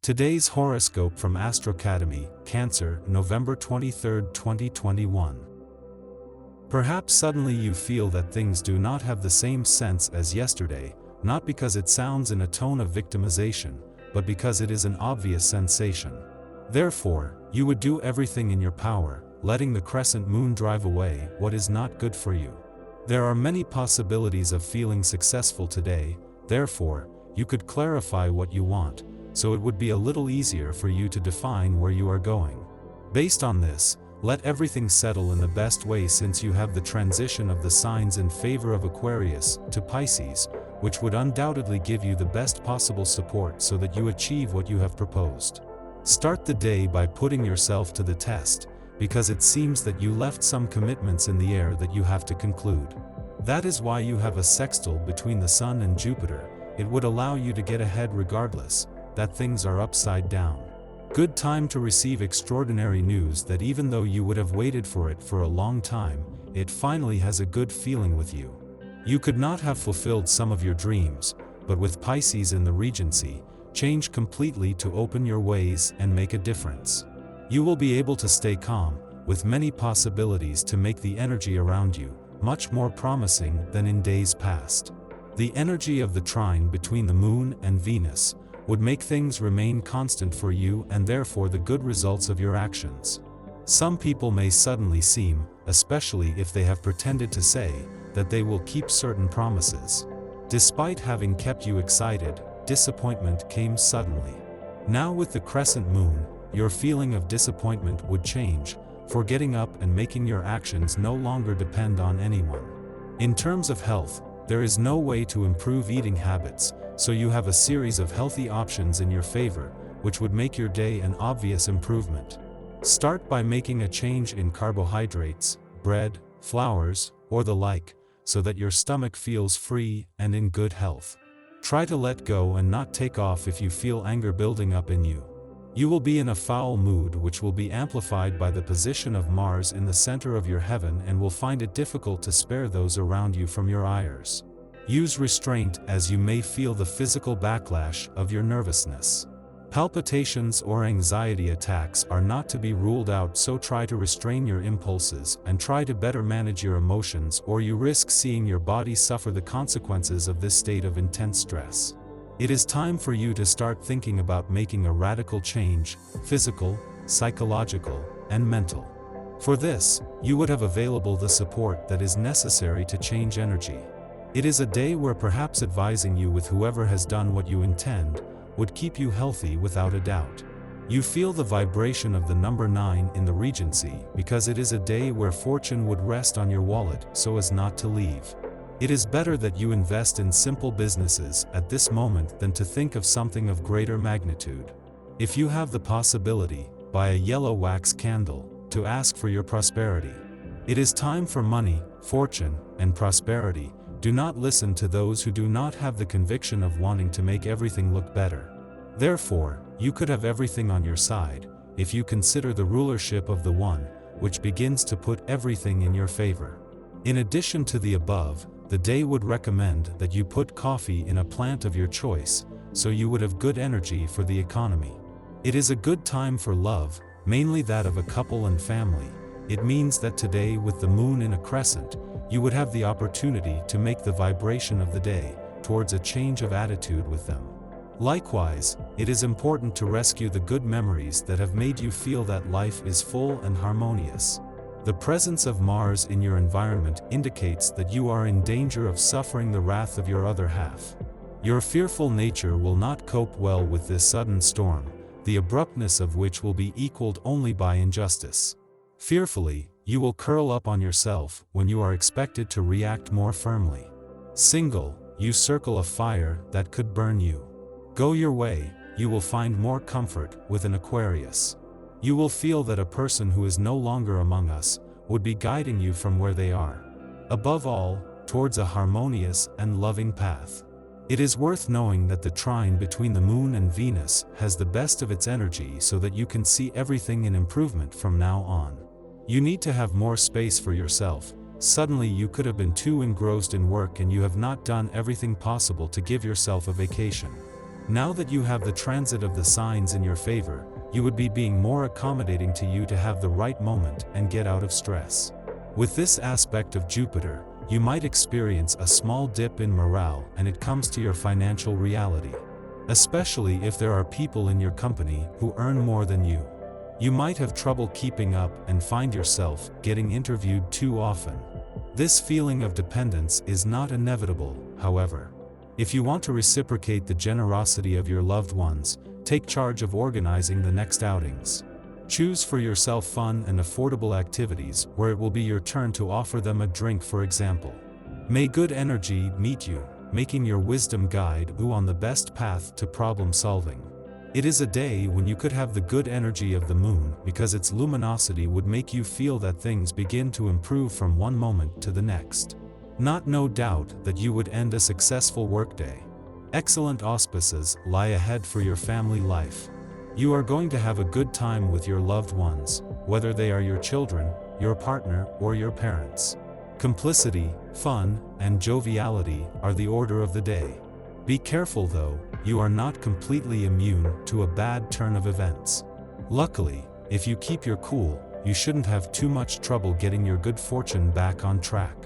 Today's horoscope from Astrocademy, Cancer, November 23, 2021. Perhaps suddenly you feel that things do not have the same sense as yesterday, not because it sounds in a tone of victimization, but because it is an obvious sensation. Therefore, you would do everything in your power, letting the crescent moon drive away what is not good for you. There are many possibilities of feeling successful today, therefore, you could clarify what you want, so it would be a little easier for you to define where you are going. Based on this, let everything settle in the best way since you have the transition of the signs in favor of Aquarius to Pisces, which would undoubtedly give you the best possible support so that you achieve what you have proposed. Start the day by putting yourself to the test, because it seems that you left some commitments in the air that you have to conclude. That is why you have a sextile between the Sun and Jupiter. It would allow you to get ahead regardless that things are upside down. Good time to receive extraordinary news that even though you would have waited for it for a long time, it finally has a good feeling with you. You could not have fulfilled some of your dreams, but with Pisces in the Regency, change completely to open your ways and make a difference. You will be able to stay calm, with many possibilities to make the energy around you much more promising than in days past. The energy of the trine between the Moon and Venus would make things remain constant for you and therefore the good results of your actions. Some people may suddenly seem, especially if they have pretended to say, that they will keep certain promises. Despite having kept you excited, disappointment came suddenly. Now with the crescent moon, your feeling of disappointment would change, for getting up and making your actions no longer depend on anyone. In terms of health, there is no way to improve eating habits, so you have a series of healthy options in your favor, which would make your day an obvious improvement. Start by making a change in carbohydrates, bread, flours, or the like, so that your stomach feels free and in good health. Try to let go and not take off if you feel anger building up in you. You will be in a foul mood which will be amplified by the position of Mars in the center of your heaven and will find it difficult to spare those around you from your ires. Use restraint as you may feel the physical backlash of your nervousness. Palpitations or anxiety attacks are not to be ruled out, so try to restrain your impulses and try to better manage your emotions, or you risk seeing your body suffer the consequences of this state of intense stress. It is time for you to start thinking about making a radical change, physical, psychological, and mental. For this, you would have available the support that is necessary to change energy. It is a day where perhaps advising you with whoever has done what you intend would keep you healthy without a doubt. You feel the vibration of the number 9 in the Regency because it is a day where fortune would rest on your wallet so as not to leave. It is better that you invest in simple businesses at this moment than to think of something of greater magnitude. If you have the possibility, buy a yellow wax candle to ask for your prosperity. It is time for money, fortune, and prosperity. Do not listen to those who do not have the conviction of wanting to make everything look better. Therefore, you could have everything on your side, if you consider the rulership of the one, which begins to put everything in your favor. In addition to the above, the day would recommend that you put coffee in a plant of your choice, so you would have good energy for the economy. It is a good time for love, mainly that of a couple and family. It means that today, with the moon in a crescent, you would have the opportunity to make the vibration of the day towards a change of attitude with them. Likewise, it is important to rescue the good memories that have made you feel that life is full and harmonious. The presence of Mars in your environment indicates that you are in danger of suffering the wrath of your other half. Your fearful nature will not cope well with this sudden storm, the abruptness of which will be equaled only by injustice. Fearfully, you will curl up on yourself when you are expected to react more firmly. Single, you circle a fire that could burn you. Go your way, you will find more comfort with an Aquarius. You will feel that a person who is no longer among us would be guiding you from where they are. Above all, towards a harmonious and loving path. It is worth knowing that the trine between the Moon and Venus has the best of its energy so that you can see everything in improvement from now on. You need to have more space for yourself. Suddenly you could have been too engrossed in work and you have not done everything possible to give yourself a vacation. Now that you have the transit of the signs in your favor, you would be being more accommodating to you to have the right moment and get out of stress. With this aspect of Jupiter, you might experience a small dip in morale and it comes to your financial reality. Especially if there are people in your company who earn more than you. You might have trouble keeping up and find yourself getting interviewed too often. This feeling of dependence is not inevitable, however. If you want to reciprocate the generosity of your loved ones, take charge of organizing the next outings. Choose for yourself fun and affordable activities where it will be your turn to offer them a drink, for example. May good energy meet you, making your wisdom guide you on the best path to problem solving. It is a day when you could have the good energy of the moon because its luminosity would make you feel that things begin to improve from one moment to the next. Not no doubt that you would end a successful workday. Excellent auspices lie ahead for your family life. You are going to have a good time with your loved ones, whether they are your children, your partner, or your parents. Complicity, fun, and joviality are the order of the day. Be careful though, you are not completely immune to a bad turn of events. Luckily, if you keep your cool, you shouldn't have too much trouble getting your good fortune back on track.